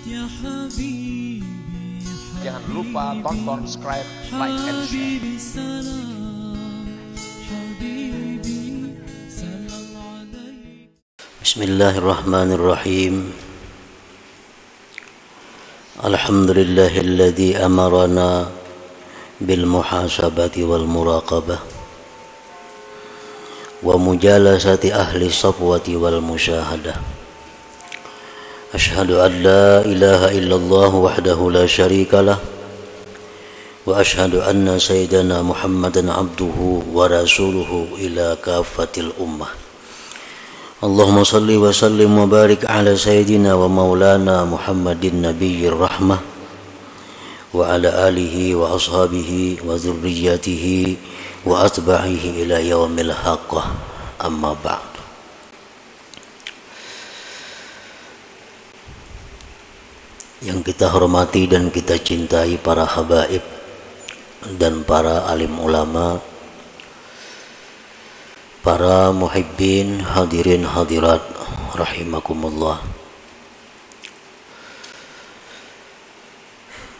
Jangan lupa tonton, subscribe, like, and share. Bismillahirrahmanirrahim. Alhamdulillahilladzi amarana bil muhasabati wal muraqabah wa mujalasati ahli safwati wal musyahadah. Ashhadu an la ilaha illallah wahdahu la syarika lah wa ashhadu anna sayyidana Muhammadan abduhu wa rasuluhu ila kafatil ummah. Allahumma salli wa sallim wa barik ala sayyidina wa maulana Muhammadin nabiyyir rahmah wa ala alihi wa ashabihi wa dzurriyyatihi wa atba'ihi ila yaumil haqqah, amma ba'd. Yang kita hormati dan kita cintai para habaib dan para alim ulama, para muhibbin, hadirin hadirat rahimakumullah.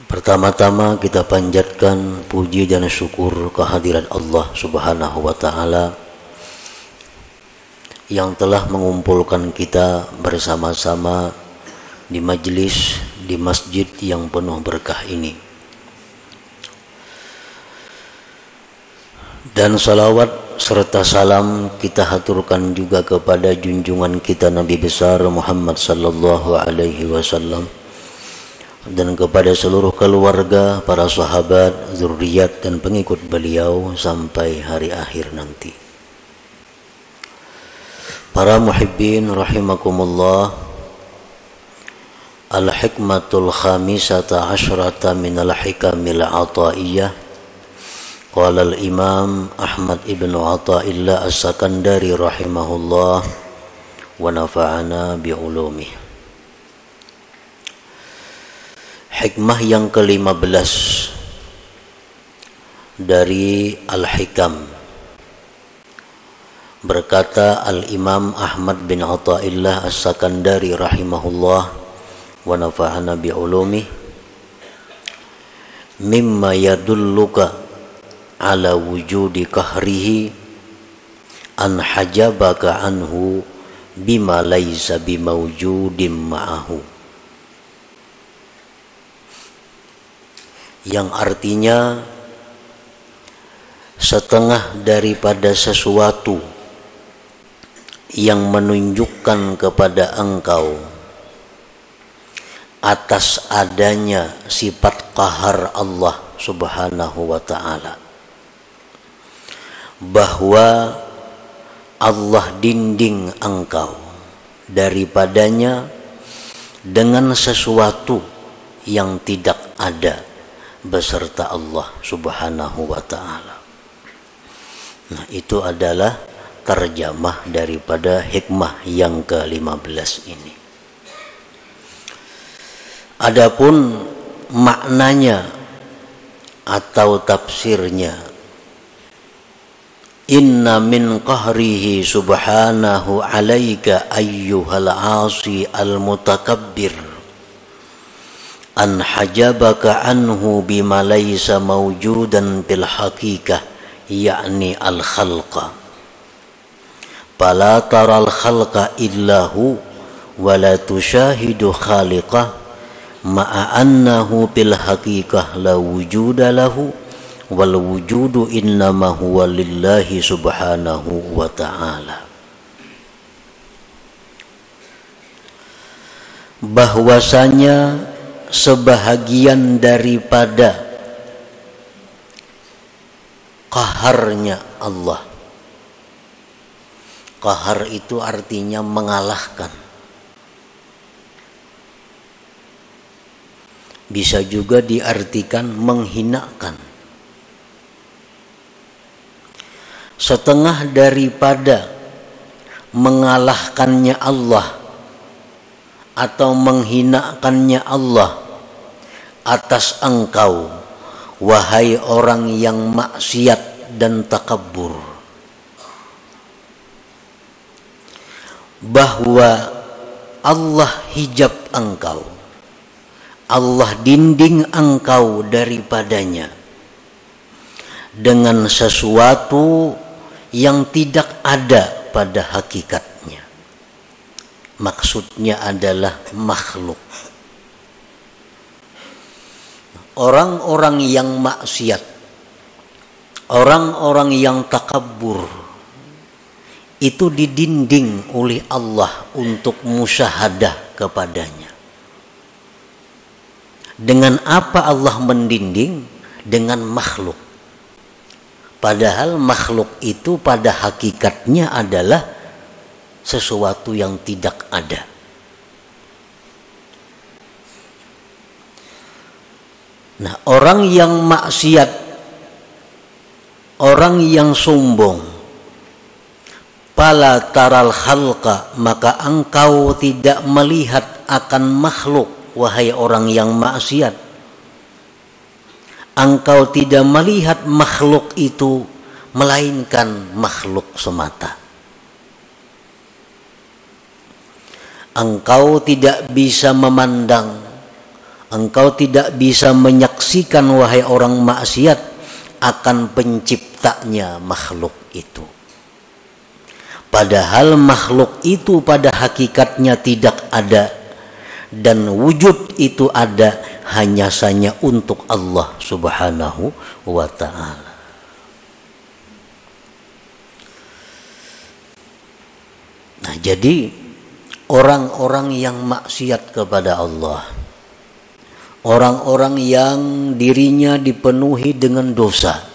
Pertama-tama kita panjatkan puji dan syukur kehadirat Allah Subhanahu wa ta'ala yang telah mengumpulkan kita bersama-sama di majlis di masjid yang penuh berkah ini. Dan salawat serta salam kita haturkan juga kepada junjungan kita Nabi besar Muhammad sallallahu alaihi wasallam dan kepada seluruh keluarga, para sahabat, zuriat dan pengikut beliau sampai hari akhir nanti. Para muhibbin rahimakumullah, al-hikmatul khamisata asyrata minal hikamil ataiyah. Qala al-imam Ahmad ibn Athaillah as-Sakandari rahimahullah wa nafa'ana bi'ulumih. Hikmah yang ke-15 dari Al-Hikam. Berkata al-imam Ahmad bin Athaillah as-Sakandari rahimahullah wa nafa'ana bi'ulumih, mimma yadulluka ala wujudi kahrihi an hajabaka anhu bima laysa bimawjudim ma'ahu. Yang artinya setengah daripada sesuatu yang menunjukkan kepada engkau atas adanya sifat qahar Allah Subhanahu wa ta'ala, bahwa Allah dinding engkau daripadanya dengan sesuatu yang tidak ada beserta Allah Subhanahu wa ta'ala. Nah, itu adalah terjemah daripada hikmah yang ke-15 ini. Adapun maknanya atau tafsirnya, inna min qahrihi subhanahu alaika ayyuhal asi al-mutakabbir an hajabaka anhu bima laysa mawjudan bil haqiqah, yakni al-khalqa, fala taral khalqa illahu wa la tushahidu khaliqah ma'a annahu bil haqiqah la wujuda lahu wal wujudu innama huwa lillahi subhanahu wa ta'ala. Bahwasanya sebahagian daripada qaharnya Allah. Qahar itu artinya mengalahkan. Bisa juga diartikan menghinakan. Setengah daripada mengalahkannya Allah atau menghinakannya Allah atas engkau, wahai orang yang maksiat dan takabur, bahwa Allah hijab engkau Allah dinding engkau daripadanya dengan sesuatu yang tidak ada pada hakikatnya. Maksudnya adalah makhluk. Orang-orang yang maksiat, orang-orang yang takabur, itu didinding oleh Allah untuk musyahadah kepadanya. Dengan apa Allah mendinding? Dengan makhluk. Padahal makhluk itu pada hakikatnya adalah sesuatu yang tidak ada. Nah, orang yang maksiat, orang yang sombong, pala taral khalqa, maka engkau tidak melihat akan makhluk, wahai orang yang maksiat. Engkau tidak melihat makhluk itu, melainkan makhluk semata. Engkau tidak bisa memandang, engkau tidak bisa menyaksikan, wahai orang maksiat, akan penciptanya makhluk itu. Padahal makhluk itu pada hakikatnya tidak ada, dan wujud itu ada hanya saja untuk Allah Subhanahu wa ta'ala. Nah, jadi orang-orang yang maksiat kepada Allah, orang-orang yang dirinya dipenuhi dengan dosa,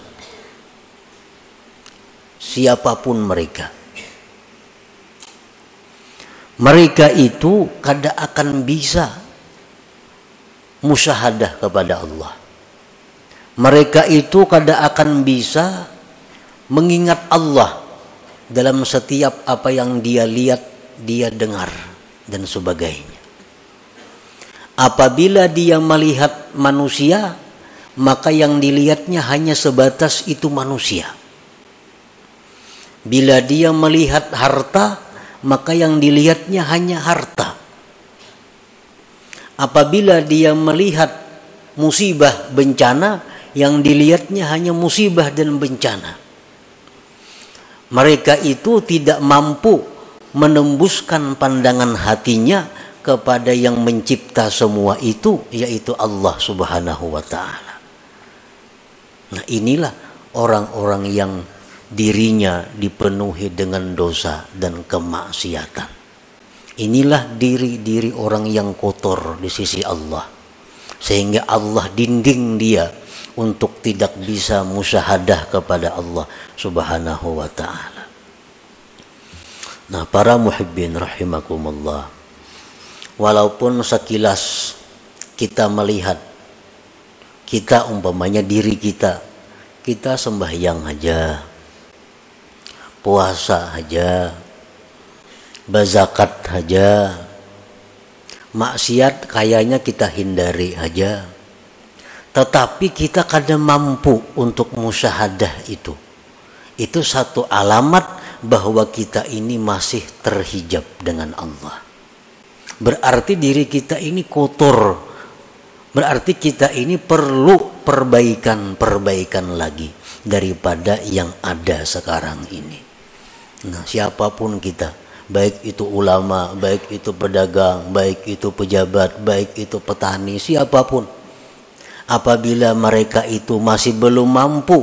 siapapun mereka, mereka itu kada akan bisa musyahadah kepada Allah. Mereka itu kada akan bisa mengingat Allah dalam setiap apa yang dia lihat, dia dengar, dan sebagainya. Apabila dia melihat manusia, maka yang dilihatnya hanya sebatas itu manusia. Bila dia melihat harta, maka yang dilihatnya hanya harta. Apabila dia melihat musibah, bencana, yang dilihatnya hanya musibah dan bencana. Mereka itu tidak mampu menembuskan pandangan hatinya kepada yang mencipta semua itu, yaitu Allah Subhanahu wa ta'ala. Nah, inilah orang-orang yang dirinya dipenuhi dengan dosa dan kemaksiatan. Inilah diri-diri orang yang kotor di sisi Allah, sehingga Allah dinding dia untuk tidak bisa musyahadah kepada Allah Subhanahu wa ta'ala. Nah, para muhibbin rahimakumullah, walaupun sekilas kita melihat, kita umpamanya diri kita sembahyang aja, puasa aja, berzakat aja, maksiat kayaknya kita hindari aja, tetapi kita kadang mampu untuk musyahadah itu. Itu satu alamat bahwa kita ini masih terhijab dengan Allah. Berarti diri kita ini kotor, berarti kita ini perlu perbaikan lagi daripada yang ada sekarang ini. Nah, siapapun kita, baik itu ulama, baik itu pedagang, baik itu pejabat, baik itu petani, siapapun, apabila mereka itu masih belum mampu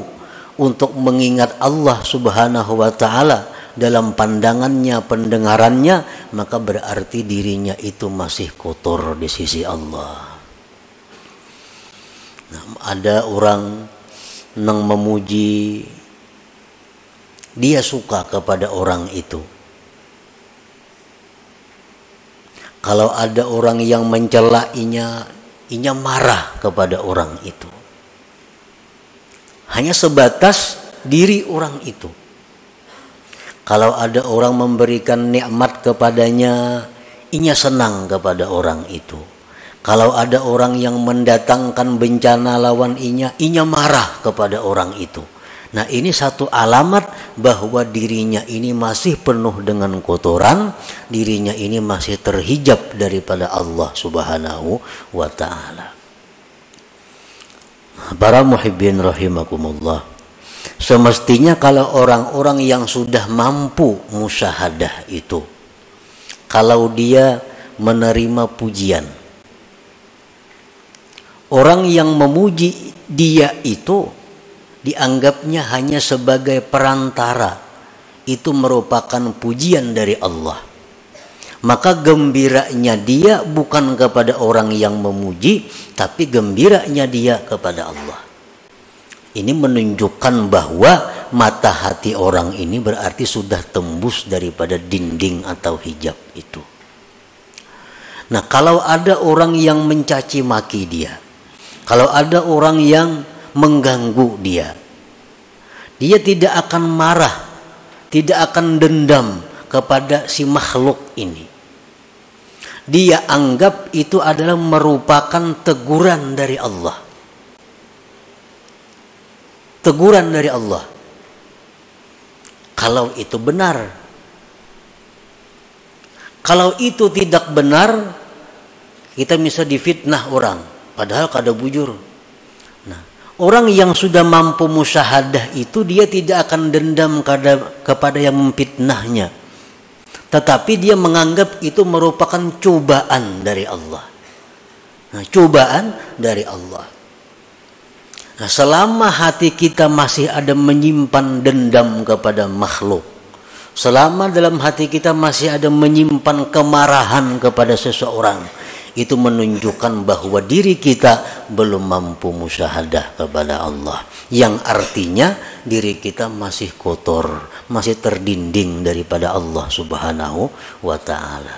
untuk mengingat Allah Subhanahu wa ta'ala dalam pandangannya, pendengarannya, maka berarti dirinya itu masih kotor di sisi Allah. Nah, ada orang yang memuji, dia suka kepada orang itu. Kalau ada orang yang mencela, inya marah kepada orang itu. Hanya sebatas diri orang itu. Kalau ada orang memberikan nikmat kepadanya, inya senang kepada orang itu. Kalau ada orang yang mendatangkan bencana lawan inya marah kepada orang itu. Nah, ini satu alamat bahwa dirinya ini masih penuh dengan kotoran, dirinya ini masih terhijab daripada Allah Subhanahu wa ta'ala. Para muhibbin rahimakumullah, semestinya kalau orang-orang yang sudah mampu musyahadah itu, kalau dia menerima pujian, orang yang memuji dia itu dianggapnya hanya sebagai perantara, itu merupakan pujian dari Allah. Maka gembiranya dia bukan kepada orang yang memuji, tapi gembiranya dia kepada Allah. Ini menunjukkan bahwa mata hati orang ini berarti sudah tembus daripada dinding atau hijab itu. Nah, kalau ada orang yang mencaci maki dia, kalau ada orang yang mengganggu dia, dia tidak akan marah, tidak akan dendam kepada si makhluk ini. Dia anggap itu adalah merupakan teguran dari Allah. Teguran dari Allah. Kalau itu benar. Kalau itu tidak benar, kita bisa difitnah orang, padahal kada bujur. Nah, orang yang sudah mampu musyahadah itu dia tidak akan dendam kepada yang memfitnahnya, tetapi dia menganggap itu merupakan cobaan dari Allah. Nah, cobaan dari Allah. Nah, selama hati kita masih ada menyimpan dendam kepada makhluk, selama dalam hati kita masih ada menyimpan kemarahan kepada seseorang, itu menunjukkan bahwa diri kita belum mampu musyahadah kepada Allah, yang artinya diri kita masih kotor, masih terdinding daripada Allah Subhanahu wa ta'ala.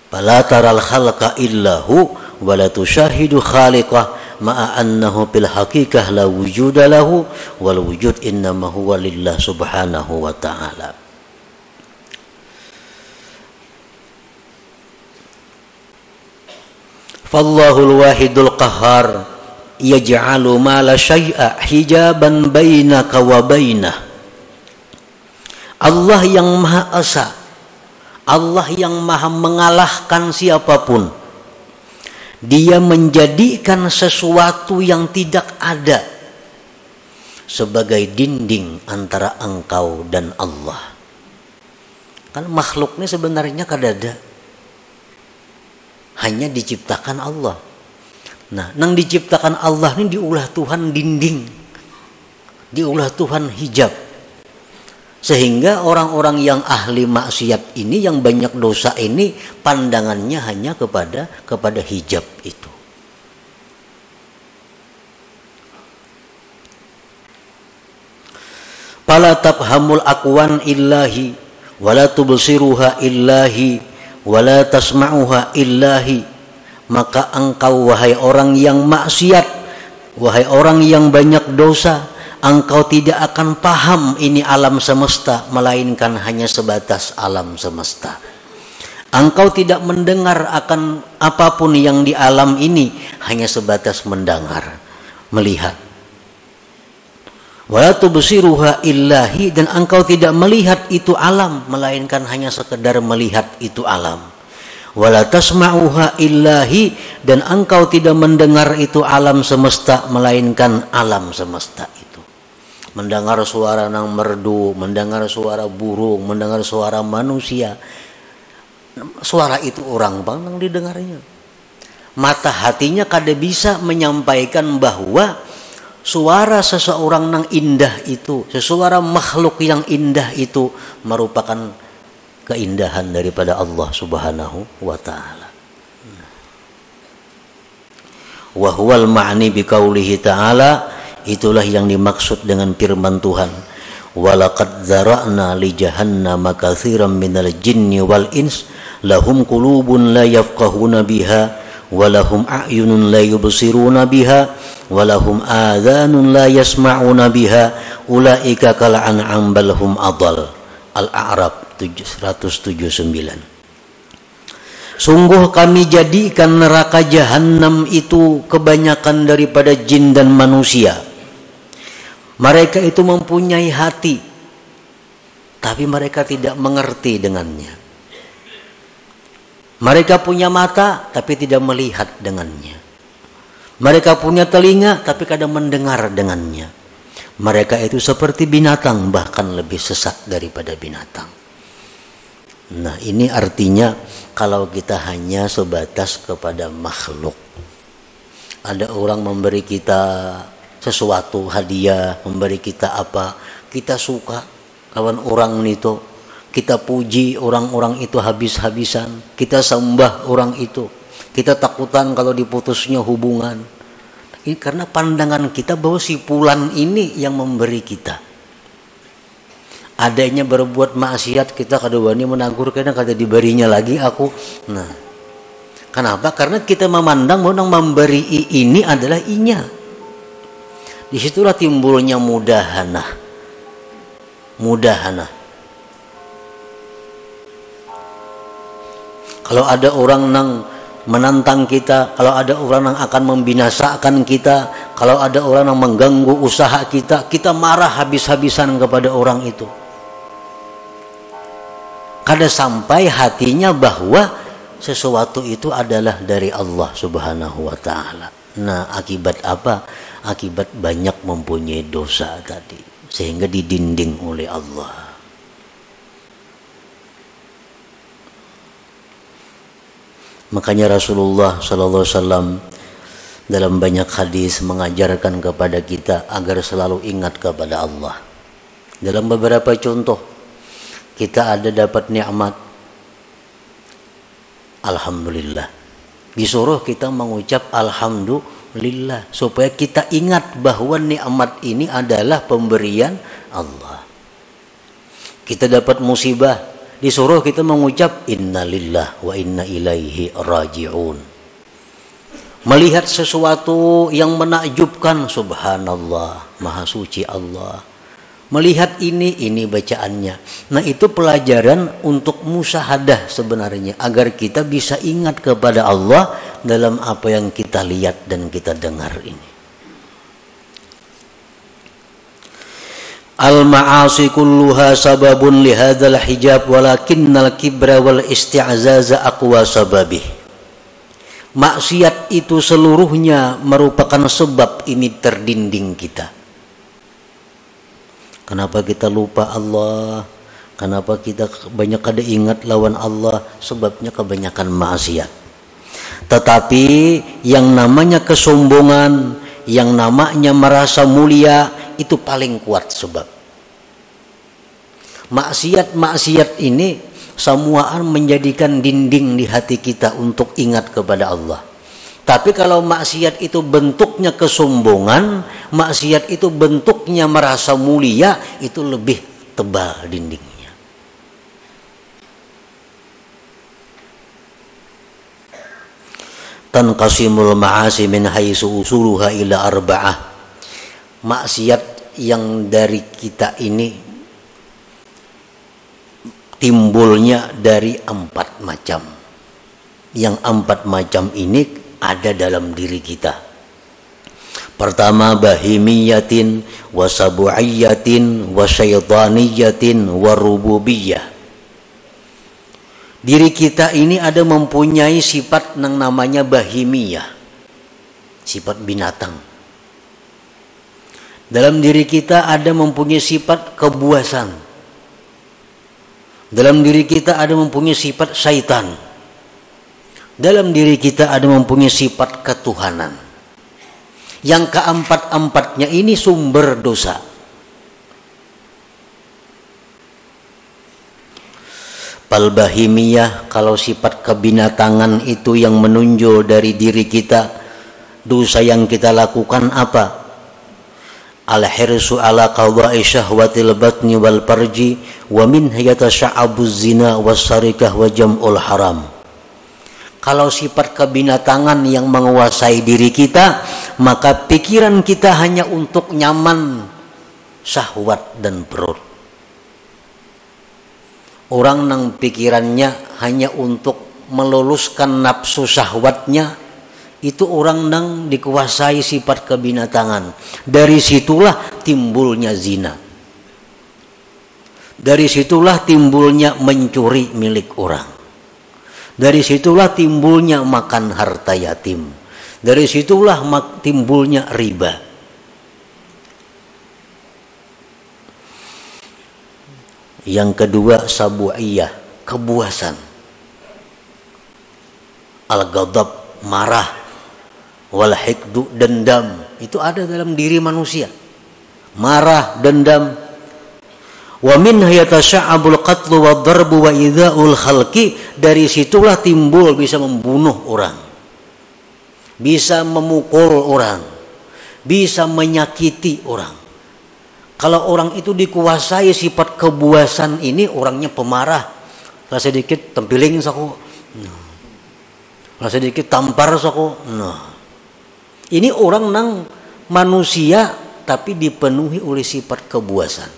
Fala taral khalqa illahu wa la tushahidu khaliqah ma'a annahu bil haqiqah la wujuda lahu wal wujud innama huwa lillah subhanahu wa ta'ala. Fallahul wahidul qahhar yaj'alu ma la syai'a hijaban bainaka wa bainah. Allah yang Maha Esa, Allah yang Maha mengalahkan siapapun. Dia menjadikan sesuatu yang tidak ada sebagai dinding antara engkau dan Allah. Kan makhluk ini sebenarnya kada ada, hanya diciptakan Allah. Nah, nang diciptakan Allah ini diulah Tuhan dinding, diulah Tuhan hijab. Sehingga orang-orang yang ahli maksiat ini, yang banyak dosa ini, pandangannya hanya kepada hijab itu. Fala tafhamul aqwan illahi wala tubsiruha illahi wala tasma'uha illahi. Maka engkau wahai orang yang maksiat, wahai orang yang banyak dosa, engkau tidak akan paham ini alam semesta, melainkan hanya sebatas alam semesta. Engkau tidak mendengar akan apapun yang di alam ini, hanya sebatas mendengar, melihat. Wala tubsiruha illahi, dan engkau tidak melihat itu alam, melainkan hanya sekedar melihat itu alam. Wala tasma'uha illahi, dan engkau tidak mendengar itu alam semesta, melainkan alam semesta itu. Mendengar suara nang merdu, mendengar suara burung, mendengar suara manusia. Suara itu orang bang nang didengarnya. Mata hatinya kada bisa menyampaikan bahwa suara seseorang nang indah itu, sesuara makhluk yang indah itu merupakan keindahan daripada Allah Subhanahu wa ta'ala. Wa huwal ma'ni biqaulihi ta'ala, itulah yang dimaksud dengan firman Tuhan, walaqad zara'na li jahannama katsiran minal jinni wal ins lahum qulubun la yafqahuna biha wa lahum a'yunun la yubsiruna biha wa lahum adhanun la yasma'una biha ulaika kal an'am bal hum adall. Al-A'raf 179. Sungguh kami jadikan neraka jahanam itu kebanyakan daripada jin dan manusia. Mereka itu mempunyai hati, tapi mereka tidak mengerti dengannya. Mereka punya mata, tapi tidak melihat dengannya. Mereka punya telinga, tapi kadang mendengar dengannya. Mereka itu seperti binatang, bahkan lebih sesat daripada binatang. Nah, ini artinya kalau kita hanya sebatas kepada makhluk. Ada orang memberi kita sesuatu, hadiah, memberi kita apa, kita suka kawan orang itu, kita puji orang-orang itu habis-habisan, kita sembah orang itu, kita takutan kalau diputusnya hubungan. Ini karena pandangan kita bahwa si fulan ini yang memberi kita. Adanya berbuat maksiat, kita kadang-kadang menegur, karena kata diberinya lagi aku. Nah, kenapa? Karena kita memandang bahwa yang memberi ini adalah inya. Disitulah timbulnya mudahana. Kalau ada orang yang menantang kita, kalau ada orang yang akan membinasakan kita, kalau ada orang yang mengganggu usaha kita, kita marah habis-habisan kepada orang itu. Kada sampai hatinya bahwa sesuatu itu adalah dari Allah Subhanahu wa ta'ala. Nah, akibat apa? Akibat banyak mempunyai dosa tadi, sehingga didinding oleh Allah. Makanya Rasulullah sallallahu alaihi wasallam dalam banyak hadis mengajarkan kepada kita agar selalu ingat kepada Allah. Dalam beberapa contoh, kita ada dapat nikmat, alhamdulillah. Disuruh kita mengucap alhamdulillah supaya kita ingat bahwa nikmat ini adalah pemberian Allah. Kita dapat musibah, disuruh kita mengucap innalillah wa inna ilaihi raji'un. Melihat sesuatu yang menakjubkan, subhanallah, maha suci Allah. Melihat ini bacaannya. Nah, itu pelajaran untuk musyahadah sebenarnya, agar kita bisa ingat kepada Allah dalam apa yang kita lihat dan kita dengar ini. Al-ma'asi kulluha sababun lihadzal hijab walakinnal kibra wal isti'zaza aqwa sababih. Maksiat itu seluruhnya merupakan sebab ini terdinding kita. Kenapa kita lupa Allah? Kenapa kita banyak kada ingat lawan Allah? Sebabnya kebanyakan maksiat. Tetapi yang namanya kesombongan, yang namanya merasa mulia, itu paling kuat sebab. Maksiat ini semuaan menjadikan dinding di hati kita untuk ingat kepada Allah. Tapi kalau maksiat itu bentuknya kesombongan, maksiat itu bentuknya merasa mulia, itu lebih tebal dindingnya. Tanqasimul ma'asi min haitsu usuluha ila arba'ah. Maksiat yang dari kita ini timbulnya dari 4 macam. Yang 4 macam ini ada dalam diri kita. Pertama, bahimiyatin, wasabu'iyatin, wasyaitaniyatin, warububiyah. Diri kita ini ada mempunyai sifat yang namanya bahimiyah, sifat binatang. Dalam diri kita ada mempunyai sifat kebuasan. Dalam diri kita ada mempunyai sifat syaitan. Dalam diri kita ada mempunyai sifat ketuhanan. Yang keempat-empatnya ini sumber dosa. Palbahimiyah, kalau sifat kebinatangan itu yang menunjuk dari diri kita, dosa yang kita lakukan apa? Al-hirsu ala qada'i syahwatil batni wal farji wa min yatasa'abuz zina was-sarikah wa jam'ul haram. Kalau sifat kebinatangan yang menguasai diri kita, maka pikiran kita hanya untuk nyaman, syahwat dan perut. Orang yang pikirannya hanya untuk meluluskan nafsu syahwatnya, itu orang nang dikuasai sifat kebinatangan. Dari situlah timbulnya zina. Dari situlah timbulnya mencuri milik orang. Dari situlah timbulnya makan harta yatim. Dari situlah timbulnya riba. Yang kedua sabu'iyah, kebuasan. Al-ghadab, marah. Wal hikdu, dendam. Itu ada dalam diri manusia. Marah, dendam. Wa min yatasha'abul qatlu wa darbu wa idza'ul khalqi. Dari situlah timbul bisa membunuh orang, bisa memukul orang, bisa menyakiti orang. Kalau orang itu dikuasai sifat kebuasan ini, orangnya pemarah. Lah sedikit tempiling saku. Lah sedikit tampar saku. Ini orang nang manusia tapi dipenuhi oleh sifat kebuasan.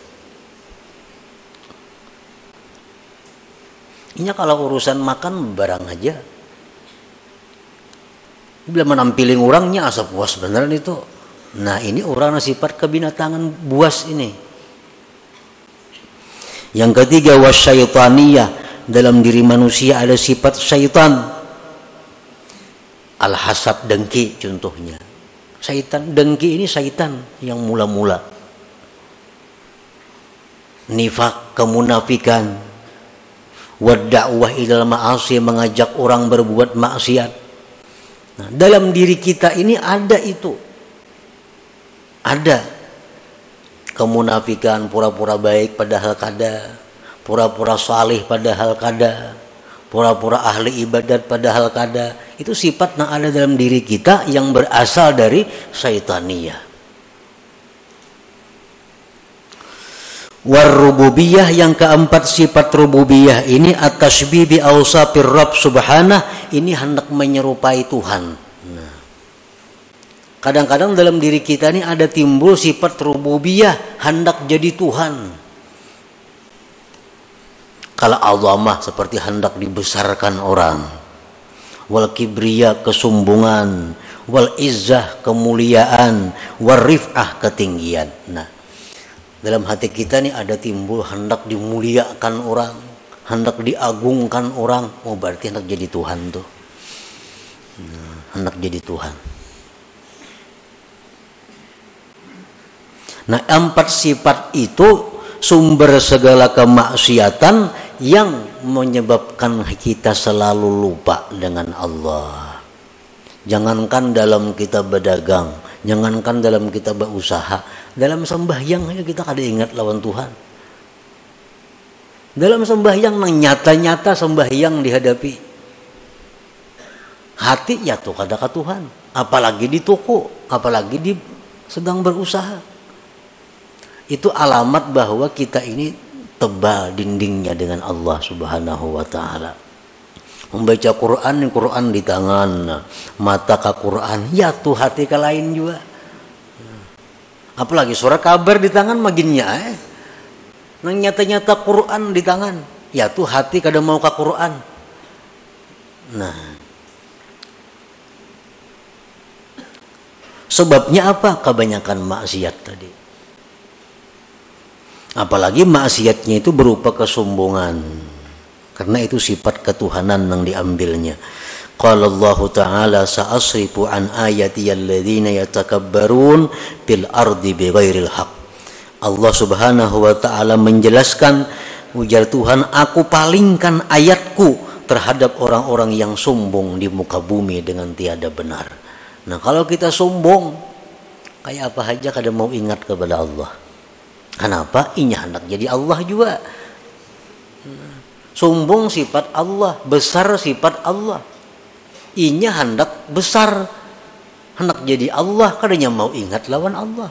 Ini kalau urusan makan barang aja, bila menampiling orangnya asa puas beneran itu. Nah ini orang sifat kebinatangan buas ini. Yang ketiga wasyaitaniyah, dalam diri manusia ada sifat syaitan. Al-hasad, dengki contohnya. Syaitan, dengki ini syaitan yang mula-mula. Nifak, kemunafikan. Wadda'wah ilal ma'asi, mengajak orang berbuat maksiat. Nah, dalam diri kita ini ada itu. Ada kemunafikan, pura-pura baik padahal kada, pura-pura salih padahal kada, pura-pura ahli ibadat padahal kada. Itu sifat yang ada dalam diri kita yang berasal dari syaitaniyah. Warrububiyah, yang keempat sifat rububiyah ini at-tasybih bi awsafir Rabb subhanah, ini hendak menyerupai Tuhan. Nah, kadang-kadang dalam diri kita ini ada timbul sifat rububiyah, hendak jadi Tuhan. Kalau azamah seperti hendak dibesarkan orang, wal kibriya, kesombongan, wal izzah, kemuliaan, wal rif'ah, ketinggian. Nah, dalam hati kita nih ada timbul hendak dimuliakan orang, hendak diagungkan orang. Oh berarti hendak jadi Tuhan tuh. Hendak jadi Tuhan. Nah, empat sifat itu sumber segala kemaksiatan yang menyebabkan kita selalu lupa dengan Allah. Jangankan dalam kita berdagang, jangankan dalam kita berusaha, dalam sembahyang aja kita kada ingat lawan Tuhan. Dalam sembahyang nang nyata-nyata sembahyang dihadapi, hati ya tuh kada ka Tuhan. Apalagi di toko, apalagi di sedang berusaha. Itu alamat bahwa kita ini tebal dindingnya dengan Allah Subhanahu wa taala. Membaca Quran, Quran di tangan, mata ke Quran, ya tuh hati ke lain juga. Apalagi surat kabar di tangan maginnya nang nyata-nyata Quran di tangan, ya tuh hati kada mau ke Quran. Nah, sebabnya apa? Kebanyakan maksiat tadi. Apalagi maksiatnya itu berupa kesombongan. Karena itu sifat ketuhanan yang diambilnya. Qala Allah Ta'ala sa'asrifu an ayati alladhina yatakabbarun fil ardi bighairil haq. Allah Subhanahu wa taala menjelaskan, ujar Tuhan, aku palingkan ayatku terhadap orang-orang yang sombong di muka bumi dengan tiada benar. Nah, kalau kita sombong, kayak apa aja kada mau ingat kepada Allah. Kenapa? Inya hendak jadi Allah juga. Sombong sifat Allah, besar sifat Allah. Inya hendak besar, hendak jadi Allah, kadanya mau ingat lawan Allah.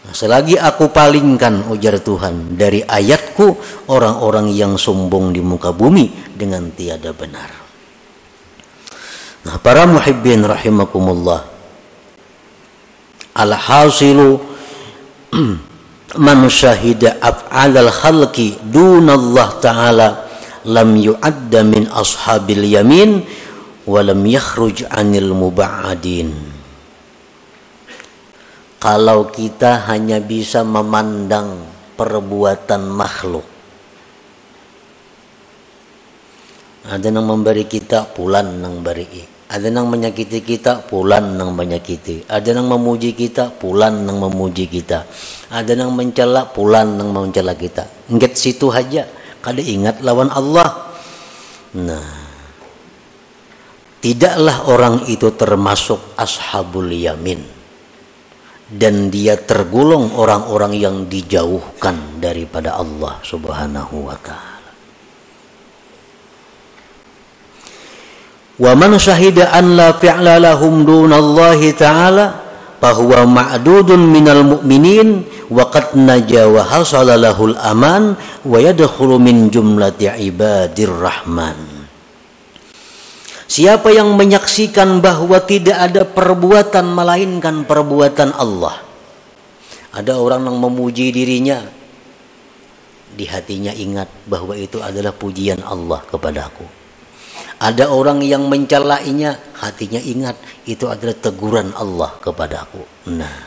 Nah, selagi aku palingkan, ujar Tuhan, dari ayatku orang-orang yang sombong di muka bumi dengan tiada benar. Nah, para muhibbin rahimakumullah, al-hasilu man syahida af'alal khalqi dunallah ta'ala lam yu'adda min ashabil yamin wa lam yakhruj 'anil muba'adin. Kalau kita hanya bisa memandang perbuatan makhluk, ada yang memberi kita, pulan nang beri. Ada yang menyakiti kita, pulan nang menyakiti. Ada yang memuji kita, pulan nang memuji kita. Ada yang mencela, pulan nang mencela kita. Ingat situ aja, kada ingat lawan Allah. Nah, tidaklah orang itu termasuk ashabul yamin, dan dia tergolong orang-orang yang dijauhkan daripada Allah Subhanahu wa ta'ala. Wa man syahida an la fi'la lahum dunallahi ta'ala fahuwa ma'dudun minal mu'minin wa qad naja wa hasala lahul aman wa yadkhulu min jumlati ibadir rahman. Siapa yang menyaksikan bahwa tidak ada perbuatan melainkan perbuatan Allah. Ada orang yang memuji dirinya, di hatinya ingat bahwa itu adalah pujian Allah kepadaku. Ada orang yang mencelainya, hatinya ingat itu adalah teguran Allah kepadaku. Nah,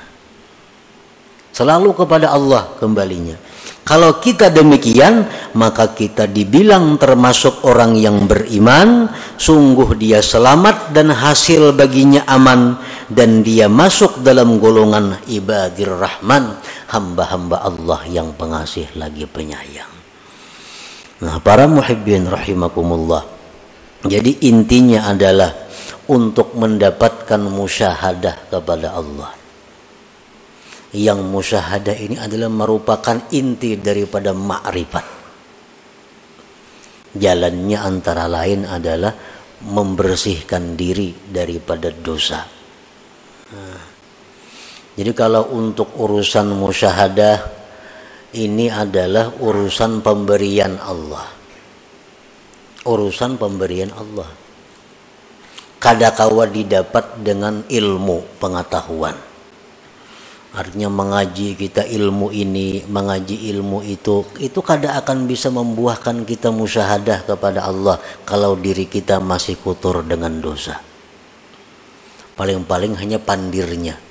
selalu kepada Allah kembalinya. Kalau kita demikian, maka kita dibilang termasuk orang yang beriman. Sungguh dia selamat dan hasil baginya aman, dan dia masuk dalam golongan ibadir rahman, hamba-hamba Allah yang pengasih lagi penyayang. Nah, para muhibbin rahimakumullah, jadi intinya adalah untuk mendapatkan musyahadah kepada Allah. Yang musyahadah ini adalah merupakan inti daripada ma'rifat. Jalannya antara lain adalah membersihkan diri daripada dosa. Nah, jadi kalau untuk urusan musyahadah ini adalah urusan pemberian Allah. Urusan pemberian Allah. Kadakawa didapat dengan ilmu pengetahuan. Artinya mengaji kita ilmu ini, mengaji ilmu itu kada akan bisa membuahkan kita musyahadah kepada Allah kalau diri kita masih kotor dengan dosa. Paling-paling hanya pandirnya.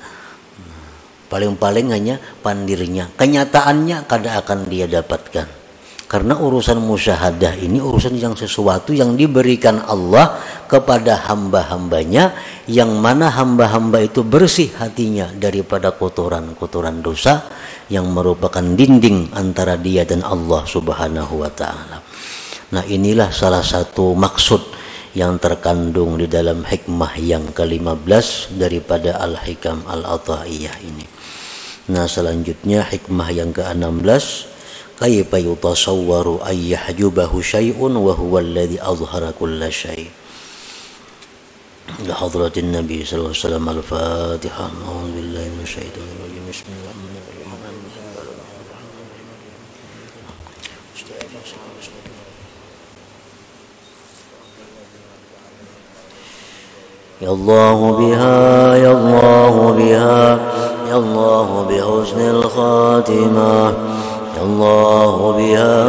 Paling-paling hanya pandirnya. Kenyataannya kada akan dia dapatkan. Karena urusan musyahadah ini urusan yang sesuatu yang diberikan Allah kepada hamba-hambanya, yang mana hamba-hamba itu bersih hatinya daripada kotoran-kotoran dosa yang merupakan dinding antara dia dan Allah Subhanahu wa ta'ala. Nah, inilah salah satu maksud yang terkandung di dalam hikmah yang ke-15 daripada Al-Hikam Al-Athaiyah ini. Nah, selanjutnya hikmah yang ke-16, kaifa yutasawwaru ay yahjubahu syai'un wa huwa alladhi azhara kulla syai'. Li hadratin Nabi sallallahu alaihi wasallam. Al-Fatihah. A'udzu billahi minasyaitonir rajim. Bismillahirrahmanirrahim. Ya Allah biha, ya Allah biha, ya Allah bi husnil khatimah. Ya Allah biha,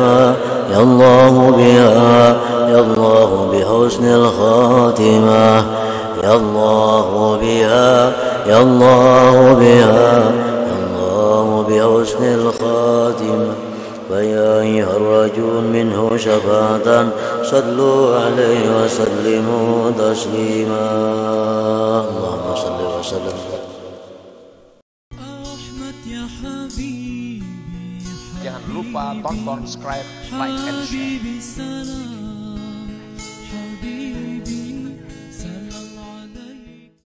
ya Allah biha, ya Allah bi husnil khatimah. Ya Allah biha, ya Allah biha, ya Allah bi husnil khatimah. فيا أيها الرجل منه شفاعة صلوا عليه وسلموا تسليما. اللهم صل وسلم. Jangan lupa tonton, subscribe, like, and share.